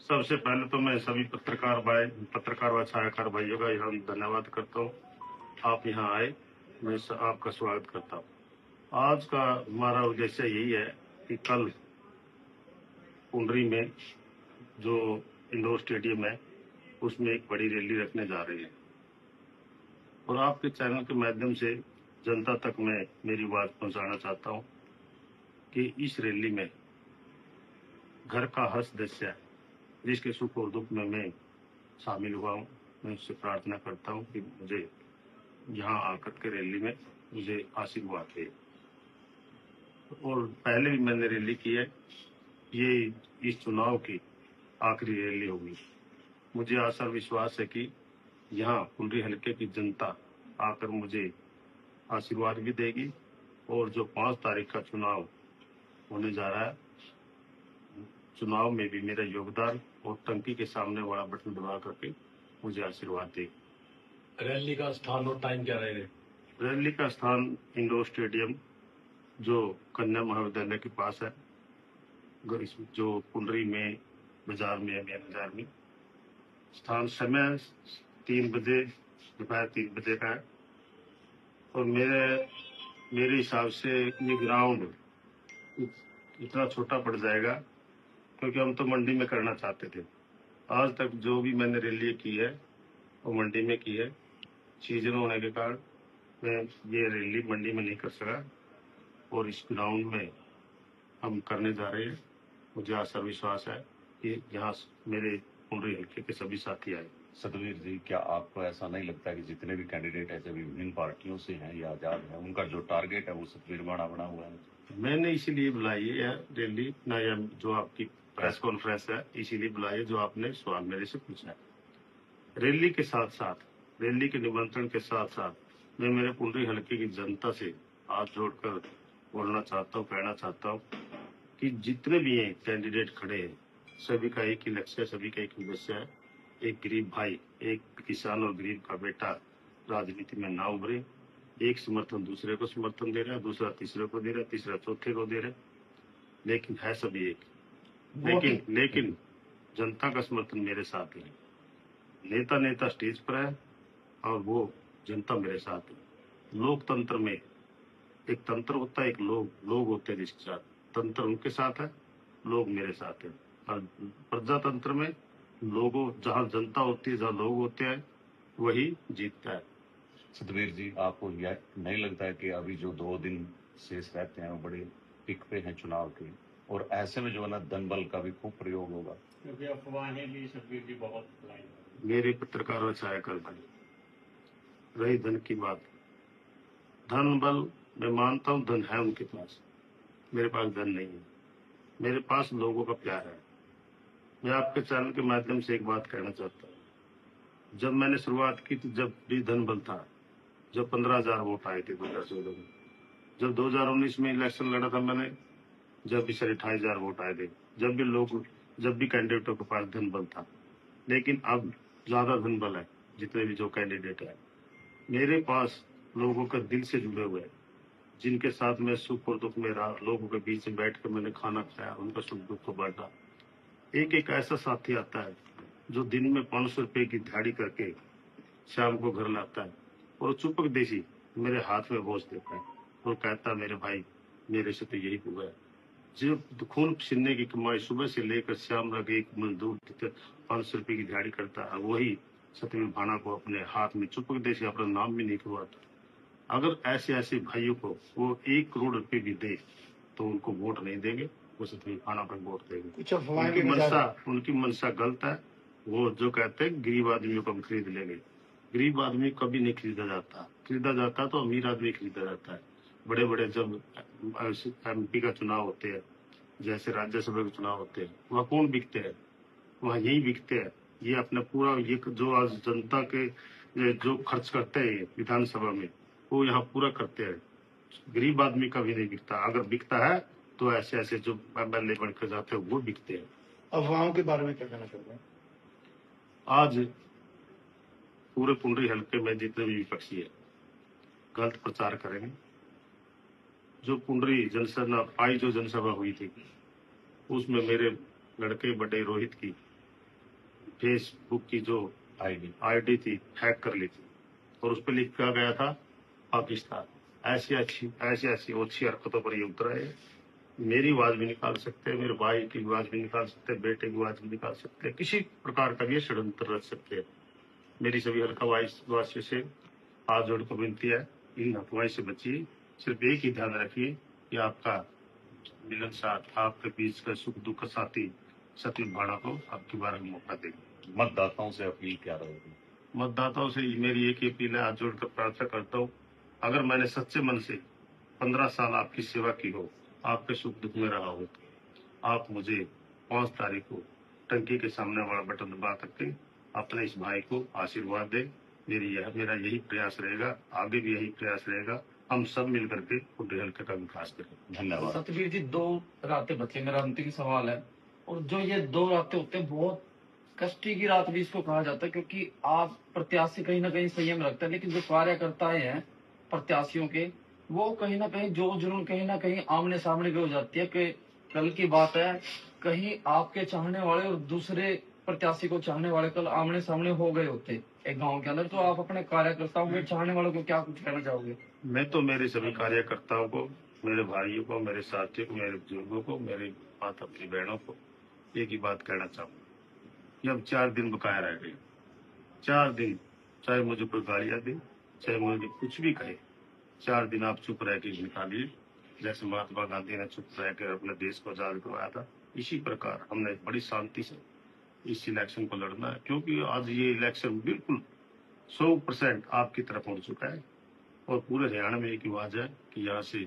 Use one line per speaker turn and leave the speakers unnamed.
सबसे पहले तो मैं सभी पत्रकार व छायाकार भाइयों का यहाँ धन्यवाद करता हूँ। आप यहाँ आए, मैं आपका स्वागत करता हूँ। आज का हमारा उद्देश्य यही है कि कल पुंडरी में जो इंडोर स्टेडियम है उसमें एक बड़ी रैली रखने जा रही है और आपके चैनल के माध्यम से जनता तक मैं मेरी बात पहुंचाना चाहता हूं कि इस रैली में घर का हर सदस्य जिसके सुख और दुख में मैं शामिल हुआ हूँ, मैं उससे प्रार्थना करता हूँ कि मुझे यहाँ आकर के रैली में मुझे आशीर्वाद दे। और पहले भी मैंने रैली की है, ये इस चुनाव की आखिरी रैली होगी। मुझे आशा विश्वास है कि यहाँ पुंडरी हल्के की जनता आकर मुझे आशीर्वाद भी देगी और जो 5 तारीख का चुनाव होने जा रहा है, चुनाव में भी मेरा योगदान और टंकी के सामने वाला बटन दबा करके मुझे आशीर्वाद देगी।
रैली का स्थान और टाइम क्या रहेगा?
रैली का स्थान इंडोर स्टेडियम जो कन्या महाविद्यालय के पास है, जो पुंडरी में बाजार में है, मेन बाजार में। स्थान समय 3 बजे, दोपहर 3 बजे का है और मेरे हिसाब से ये ग्राउंड इतना छोटा पड़ जाएगा क्योंकि हम तो मंडी में करना चाहते थे। आज तक जो भी मैंने रैली की है वो मंडी में की है। सीजन होने के कारण मैं ये रैली मंडी में नहीं कर सका और इस ग्राउंड में हम करने जा रहे हैं। मुझे आशा विश्वास है कि यहाँ मेरे पुंडरी हल्के के सभी साथी आए।
सतवीर जी, क्या आपको ऐसा नहीं लगता कि जितने भी कैंडिडेट ऐसे विभिन्न पार्टियों से हैं या आजाद हैं, उनका जो टारगेट है वो सतवीर बाणा बना हुआ है?
मैंने इसीलिए बुलाई है रैली ना, या जो आपकी प्रेस कॉन्फ्रेंस है इसीलिए बुलाई है जो आपने सवाल मेरे से पूछा है। रैली के साथ साथ, रैली के निमंत्रण के साथ साथ मैं मेरे पुंडरी हल्के की जनता से हाथ जोड़कर बोलना चाहता हूँ, कहना चाहता हूँ कि जितने भी हैं कैंडिडेट खड़े हैं, सभी का एक ही लक्ष्य है, सभी का एक उद्देश्य है। एक गरीब भाई, एक किसान और गरीब का बेटा राजनीति में ना उभरे। एक समर्थन दूसरे को समर्थन दे रहा है, दूसरा तीसरे को दे रहा है, तीसरा चौथे को दे रहा है, लेकिन है सभी एक। लेकिन जनता का समर्थन मेरे साथ है। नेता स्टेज पर है और वो जनता मेरे साथ है। लोकतंत्र में एक तंत्र होता है, एक लोग होते हैं जिसके साथ। तंत्र उनके साथ है, लोग मेरे साथ है। और प्रजातंत्र में लोगों, जहाँ जनता होती है, जहाँ लोग होते हैं, वही जीतता है।
सतवीर जी, आपको यह नहीं लगता है कि अभी जो 2 दिन शेष रहते हैं वो बड़े पिक पे हैं चुनाव के, और ऐसे में जो है ना धन बल का भी खूब प्रयोग होगा?
क्योंकि अफवाहें भी सतवीर जी बहुत फैलाई।
मेरे पत्रकार व छायाकार भाई, रही धन की बात, धन बल मैं मानता हूँ, धन है उनके पास, मेरे पास धन नहीं है। मेरे पास लोगों का प्यार है। मैं आपके चैनल के माध्यम से एक बात कहना चाहता हूँ। जब मैंने शुरुआत की थी, जब भी धन बल था, जब 15,000 वोट आए थे 2014 में, जब 2019 में इलेक्शन लड़ा था मैंने, जब भी 28,000 वोट आए थे, जब भी कैंडिडेटों के पास धन बल था। लेकिन अब ज्यादा धन बल है, जितने भी जो कैंडिडेट है मेरे पास लोगों का दिल से जुड़े हुए हैं, जिनके साथ मैं सुख और दुख में रहा, लोगों के बीच में बैठ कर मैंने खाना खाया, उनका सुख दुख को बांटा। एक ऐसा साथी आता है जो दिन में 500 रुपए की दिहाड़ी करके शाम को घर लाता है और चुपक देसी मेरे हाथ में बोझ देता है और कहता है, मेरे भाई, मेरे से तो यही हुआ है। जो खून पसीने की कमाई सुबह से लेकर शाम तक एक मजदूर 500 रुपए की दिहाड़ी करता है, वही सतवीर बाणा को अपने हाथ में चुपक देसी अपना नाम भी नहीं करवाता। अगर ऐसे भाइयों को वो 1 करोड़ रुपए भी दे तो उनको वोट नहीं देंगे, वो सतवीर बाणा पर वोट देंगे। उनकी मनसा गलत है। वो जो कहते हैं गरीब आदमियों को हम खरीद लेंगे, गरीब आदमी कभी नहीं खरीदा जाता तो अमीर आदमी खरीदा जाता है। बड़े बड़े जब MP का चुनाव होते हैं, जैसे राज्यसभा के चुनाव होते हैं, वहाँ कौन बिकते हैं? वहाँ यही बिकते हैं। ये अपना पूरा ये जो आज जनता के जो खर्च करते हैं विधानसभा में, वो यहाँ पूरा करते हैं। गरीब आदमी का भी नहीं बिकता। अगर बिकता है तो ऐसे जो MLA बनकर जाते हैं वो बिकते हैं।
अफवाहों के बारे में क्या कहना चाहते हैं?
आज पूरे पुंडरी हल्के में जितने भी विपक्षी है गलत प्रचार करेंगे। जो पुंडरी जनसभा हुई थी उसमें मेरे लड़के बड़े रोहित की फेसबुक की जो
आईडी
आईडी थी हैक कर ली थी और उस पर लिखा गया था पाकिस्तान। ऐसी अच्छी हरकतों पर ये उतरा है। मेरी आवाज भी निकाल सकते हैं, मेरे भाई की आवाज भी निकाल सकते हैं, बेटे की आवाज भी निकाल सकते हैं, किसी प्रकार का भी ये षड्यंत्र रच सकते हैं। मेरी सभी हल्का वासियों से हाथ जोड़ कर विनती है, इन अफवाही से बचिए। सिर्फ एक ही ध्यान रखिए कि आपका मिलन साथ, आपके बीच का सुख दुख का साथी सतीश भाड़ा को आपकी बार मौका देंगे।
मतदाताओं से अपील क्या रहेगी?
मतदाताओं से मेरी एक ही अपील है, हाथ जोड़कर प्रार्थना करता हूँ, अगर मैंने सच्चे मन से 15 साल आपकी सेवा की हो, आपके सुख दुख में रहा हो, आप मुझे 5 तारीख को टंकी के सामने वाला बटन दबा करके अपने इस भाई को आशीर्वाद दे। मेरा यही प्रयास रहेगा, आगे भी यही प्रयास रहेगा। हम सब मिल करके कुंडी हल्के का विकास करें।
धन्यवाद।
सतबीर जी, 2 रातें बची, मेरा अंतिम सवाल है। और जो ये 2 रातें होते हैं, बहुत कष्टी की रात भी इसको कहा जाता है, क्योंकि आप प्रत्याशी कहीं ना कहीं संयम रखते हैं, लेकिन जो कार्यकर्ताएं हैं प्रत्याशियों के, वो कहीं ना कहीं जो जुनून कहीं ना कहीं आमने सामने भी हो जाती है। कि कल की बात है, कहीं आपके चाहने वाले और दूसरे प्रत्याशी को चाहने वाले कल आमने सामने हो गए होते एक गांव के अंदर, तो आप अपने कार्यकर्ताओं के चाहने वालों को क्या कुछ कहना चाहोगे?
मैं तो मेरे सभी कार्यकर्ताओं को, मेरे भाइयों को, मेरे साथियों को, मेरे बुजुर्गों को, मेरी माता अपनी बहनों को एक ही बात कहना चाहूंगा कि अब 4 दिन बकाया रह गए। 4 दिन, चाहे मुझे कोई गालियां दे, चाहे मुझे कुछ भी कहे, 4 दिन आप चुप रह के निकालिए। जैसे महात्मा गांधी ने चुप रह कर अपने देश को आजाद करवाया था, इसी प्रकार हमने बड़ी शांति से इस इलेक्शन को लड़ना है, क्योंकि आज ये इलेक्शन बिल्कुल 100% आपकी तरफ उड़ चुका है और पूरे हरियाणा में एक आवाज है कि यहाँ से